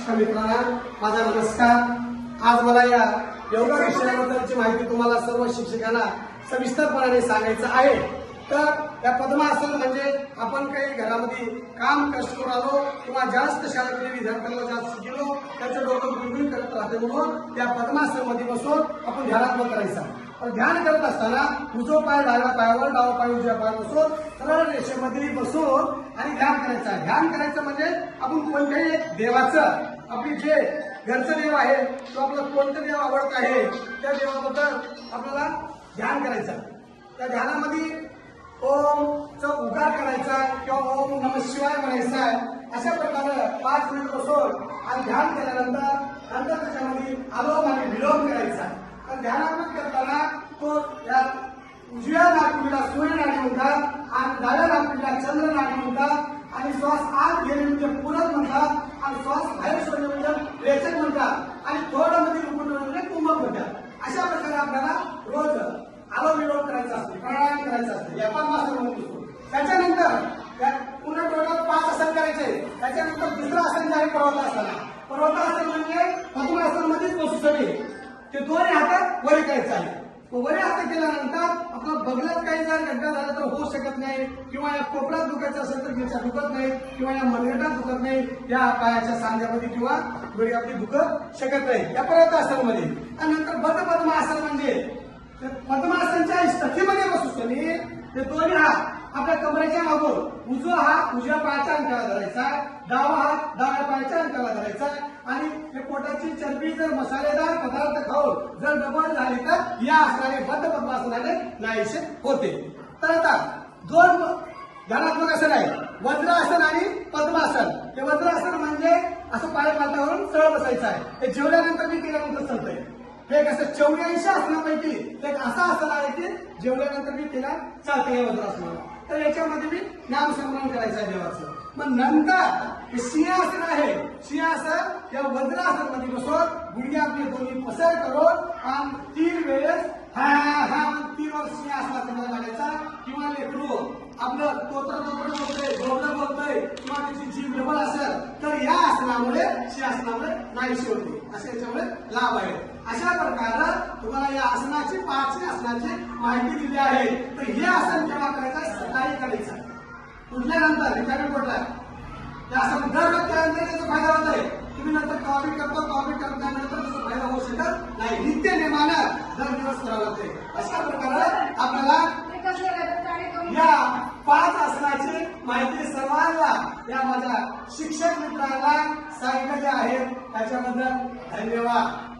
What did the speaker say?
शिक्षक मित्रांना माझा नमस्कार। आज मला या योगा विषयाबद्दलची माहिती तुम्हाला सर्व शिक्षकांना सविस्तरपणे सांगायचं आहे। तर या पद्मासन म्हणजे आपण काही घरामध्ये काम कष्ट करून आलो किंवा जास्त शाळेतले विद्यार्थ्यांना जास्त शिकलो त्याचं डोकं गुळगुळ करत राहते म्हणून या पद्मासन मध्ये बसून आपण ध्यानात्मक करायचा। पण ध्यान करत असताना उजवा पाय डाव्या पायावर, डावा पाय उजव्या पायावर बसून सरळ रेषेमध्ये बसून आणि ध्यान करायचं। ध्यान करायचं म्हणजे आपण कोणत्याही एक देवाचं, आपली जे घरचं देव आहे तो आपलं कोणतं देव आवडत आहे त्या देवाबद्दल आपल्याला ध्यान करायचं। त्या ध्यानामध्ये ओमचा उकार करायचा किंवा ओम नमः शिवाय म्हणायचा। अशा प्रकारे 5 मिनिट बसून आणि ध्यान केल्यानंतर त्याच्यामध्ये अनुलोम आणि विलोम करायचा। तर ध्यानात्मक करताना तो या उजव्या नाडीला सूर्य नाडी म्हणतात आणि डाव्या नाडीला चंद्र नाडी म्हणतात आणि श्वास आत घेणे म्हणजे पूरक म्हणतात आणि श्वास बाहेर सोडणे म्हणजे रेचक म्हणतात आणि थोडं मध्ये रुपण म्हणजे कुंभक म्हणतात। अशा प्रकारे आपल्याला रोज अनुलोम विलोम करायचा असते, प्राणायाम करायचा असते। या पद्मासन म्हणतो। त्याच्यानंतर पुन्हा टोटल 5 आसन करायचे। त्याच्यानंतर दुसरं आसन जे आहे पर्वतासन। पर्वतासन म्हणजे पद्मासन मध्येच बसू ते दोन्ही हातात वरी करायचं आहे। वरी हात केल्यानंतर आपलं बगलात काही जर घटना झाला तर होऊ शकत नाही किंवा या कोपऱ्यात दुखायचं असेल तर गिरचा दुखत नाही किंवा या मनगटात दुखत नाही, या पायाच्या सांध्यामध्ये किंवा वरी आपली दुखत शकत नाही या पर्वतासनामध्ये। आणि नंतर बद्ध पद्मासन म्हणजे पद्मासनच्या स्थितीमध्ये बसू ते दोन्ही हात आपल्या कमरेच्या मागून उजवा हात उजव्या पायाच्या अंकाला धरायचा, डावा हात डाव्या पायाच्या अंकाला धरायचा आणि ते पोटाची चरबी जर मसालेदार पदार्थ खाऊन जर डबल झाली तर या आसनाने बद्ध पद्मासनाने नाहीसे होते। तर आता 2 ध्यानात्मक आसन आहे, वज्रासन आणि पद्मासन। हे वज्रासन म्हणजे असं पाय माथ्यावरून सरळ बसायचं आहे। हे जेवल्यानंतर मी केल्यानंतर चालतंय। हे कसं 84 आसनापैकी एक असं आसन आहे की जेवल्यानंतर मी केला चालतं या वज्रासनाला। तर याच्यामध्ये मी नामस्मरण करायचं आहे देवाचं। मग नंतर सिंहासन आहे। सिंहासन या वज्रासन मध्ये बसून गुडघे आपले दोन्ही पसर करून आणि 3 वेळेस हा 3 वर सिंहासनात लागायचा किंवा लेकरू आपलं तोत्र बोलतोय, गौरव बोलतोय किंवा त्याची जीभ डबल असेल तर या आसनामुळे सिंहासनामुळे नाहीशी होते, असे याच्यामुळे लाभ आहे। अशा प्रकारे तुम्हाला या आसनाची 5 आसनाची माहिती दिली आहे। तर हे आसन केव्हा करायचं? सकाळी करायचं उठल्यानंतर रिकामी पोटात। या आसन दररोज केल्यानंतर त्याचा फायदा होत आहे। तुम्ही नंतर कॉफी करल्यानंतर त्याचा फायदा होऊ शकत नाही। नित्य नेमानं दर दिवस करावं लागते। अशा प्रकारे आपल्याला या 5 आसनाची माहिती सर्वांना या माझ्या शिक्षक मित्रांना सांगितलेली आहे। त्याच्याबद्दल धन्यवाद।